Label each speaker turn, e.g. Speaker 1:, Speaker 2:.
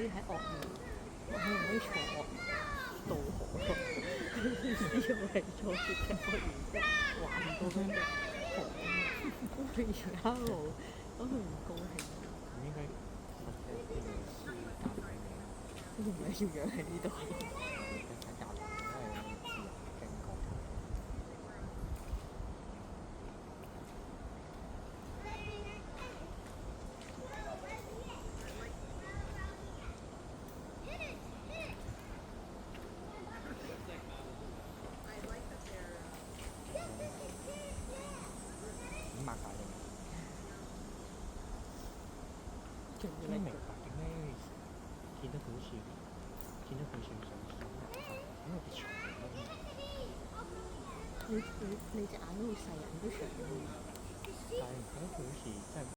Speaker 1: 喺鱷魚，我可唔可以坐渡河咯？以為坐住隻鱷魚即係橫過嗰隻河啊嘛，咁佢而家冇，咁佢唔高興。
Speaker 2: 咁應該實際啲嘅是大陸嘅，
Speaker 1: 我唔係要養喺呢度。
Speaker 2: 喺大陸都係自由經過。點擘大隻眼？
Speaker 1: 仲要你
Speaker 2: 我唔明白點解見得佢好似想手畫下，因為佢長乜嘢？
Speaker 1: 你隻眼都好細啊，你都長嘅。